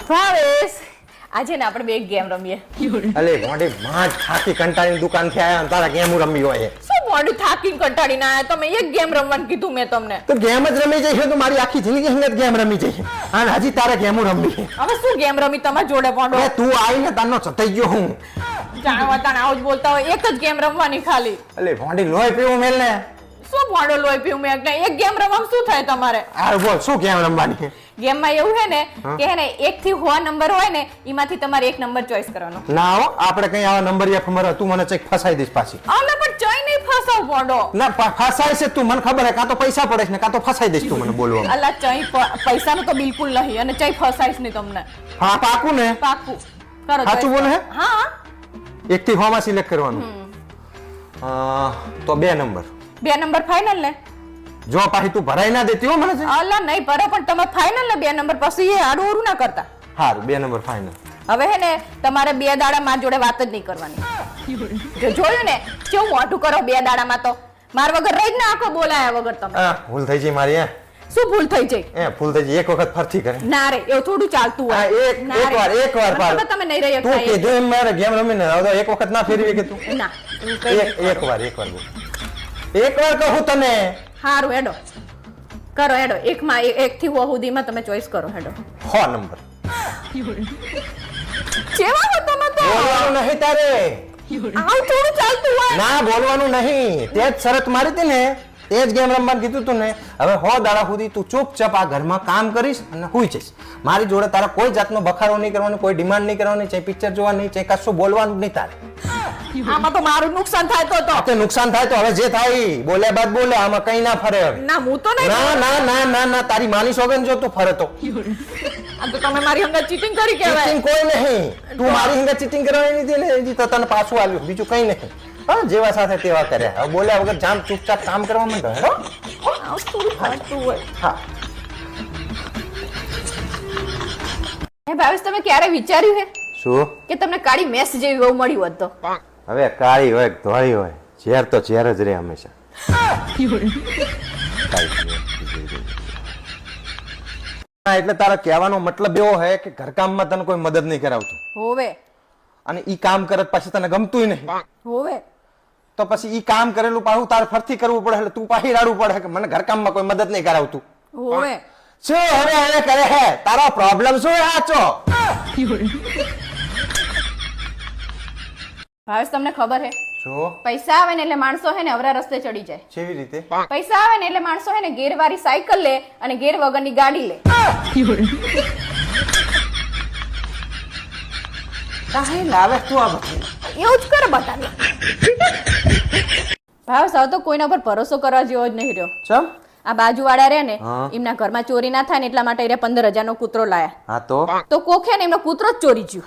ભાવેશ આજે ને આપણે બે ગેમ રમીએ. અલે મોઢે માં થાકી કંટાળીની દુકાન થી આયા તારા ગેમ રમી હોય શું મોઢું થાકીને કંટાળીને આયા તમે? એક ગેમ રમવાનું કીધું મેં તમને. તો ગેમ જ રમી જઈશ તો મારી આખી જિંદગી હંગત ગેમ રમી જઈશ અને હજી તારે ગેમ રમી. હવે શું ગેમ રમી તમારા જોડે પોંડો? અરે તું આવીને તારનો ચતાઈ ગયો હું. જાણવા તાને આવું જ બોલતા હોય. એક જ ગેમ રમવાની ખાલી. અલે મોઢી લોહી પીવું મેલ ને. શું પોંડો લોહી પીવું મેં? એક ગેમ રમવામાં શું થાય તમારે? આ બોલ શું ગેમ રમવાની? ગેમમાં એવું હે ને કે હે ને 1 થી 100 નંબર હોય ને એમાંથી તમારે એક નંબર ચોઈસ કરવાનો. ના હો આપણે કઈ આવા નંબર યા ખબર તું મને ચેક ફસાઈ દઈશ પાછી. આલે પણ ચોઈ નહીં ફસાવ પોંડો. ના ફસાઈ છે તું મને ખબર હે કાં તો પૈસા પડે છે ને કાં તો ફસાઈ દઈશ તું મને બોલવામાં. અલા ચોઈ પૈસાનું તો બિલકુલ નહીં અને ચોઈ ફસાઈશ નહીં તમને. હા પાકું ને? પાકું. કરો સાચું બોલે હે? હા 1 થી 100 માં સિલેક્ટ કરવાનું. તો 2 નંબર. 2 નંબર ફાઇનલ ને? જો પાછી તું ભરાઈ ના દેતી હો મને. અલા નહીં ભરો પણ તમે ફાઇનલ ને 2 નંબર પછી એ આડું ઓરું ના કરતા. હારું 2 નંબર ફાઇનલ. હવે હે ને તમારે 2 દાડા માર જોડે વાત જ નહીં કરવાની. જો જોયું ને કેવું મોટું કરો 2 દાડામાં તો માર વગર રહી જ ના આખો બોલાયા વગર તમે. ભૂલ થઈ ગઈ મારી. શું ભૂલ થઈ જાય? ભૂલ થઈ ગઈ એક વખત ફરતી કરે. ના રે એવું થોડું ચાલતું હોય. એકવાર પાડ. તમે નહીં રહી તું કીધું એમ મારે ગેમ રમીને હવે એક વખત ના ફેરવી કે તું. ના એકવાર કહું તને. હારું હેડો કરો હેડો. 1 થી 100 સુધીમાં તમે ચોઈસ કરો હેડો. 100 નંબર. કેવા હો તમે તો? બોલવાનું નહીં તારે. આવ થોડું ચાલતું હોય. ના બોલવાનું નહીં. તે જ શરત મારી હતી ને તે જ ગેમ રમવાનું કીધું તું ને. હવે 100 દાડા સુધી તું ચૂપચાપ આ ઘરમાં કામ કરીશ અને હુઈ જઈશ. મારી જોડે તારા કોઈ જાતનો બખાડો નહીં કરવાનો, કોઈ ડિમાન્ડ નહીં કરવાની, ચાહે પિક્ચર જોવા નહીં, ચાહે કશું બોલવાનું નહીં તારે. આમાં તો મારું નુકસાન થાય તો નુકસાન થાય તો હવે જે થાય બોલ્યા બાદ બોલે આમાં કઈ ના ફરે હવે. ના હું તો નહીં. ના તારી માની સોગન જો તું ફરે તો. આ તો તમે મારી હંગત ચીટિંગ કરી કહેવાય. ચીટિંગ કોઈ નહીં. તું મારી હંગત ચીટિંગ કરવાની નથી ને હજી તો તને પાછું આવ્યું બીજું કઈ નહીં. હા જેવા સાથે તેવા કર્યા. હવે બોલ્યા વગર જામ ચૂપચાપ કામ કરવા માંડો. હેડો હા. હે ભાવેશ તમે ક્યારે વિચાર્યું હે શું કે તમને કાળી મેસ જેવી વહુ મળી હોત તો? હવે કાળી હોય ધોળી હોય ઝેર તો ઝેર જ રહે હંમેશા. એટલે તારા કહેવાનો મતલબ એવો હે કે ઘરકામમાં તને કોઈ મદદ નહીં કરાવતું હોવે અને ઈ કામ કરે પછી તને ગમતું નહીં હોવે તો પછી ઈ કામ કરેલું પાછું તારે ફરતી કરવું પડે એટલે તું પાછી રાડવું પડે કે મને ઘરકામમાં કોઈ મદદ નહીં કરાવતું. હોવે શું હવે એને કરે હે તારો પ્રોબ્લેમ શું હે આચો? ભાવેશ તમને ખબર હે શું પૈસા આવે ને એટલે માણસો હે ને અવરા રસ્તે ચડી જાય. કેવી રીતે? પૈસા આવે ને એટલે માણસો હે ને ગેરવાળી સાયકલ લે અને ગેર વગરની ગાડી લે. કાહે લાવે તું આ બધું? એવું જ કરે બતાવી. ભાવેશ હવે તો કોઈના પર ભરોસો કરવા જેવો જ નહીં રહ્યો. ચમ આ બાજુવાળા રે ને એમના ઘરમાં ચોરી ના થાય ને એટલા માટે એ 15,000 નો કૂતરો લાયા. હા તો કોખે ને એમનો કૂતરો જ ચોરી ગયો.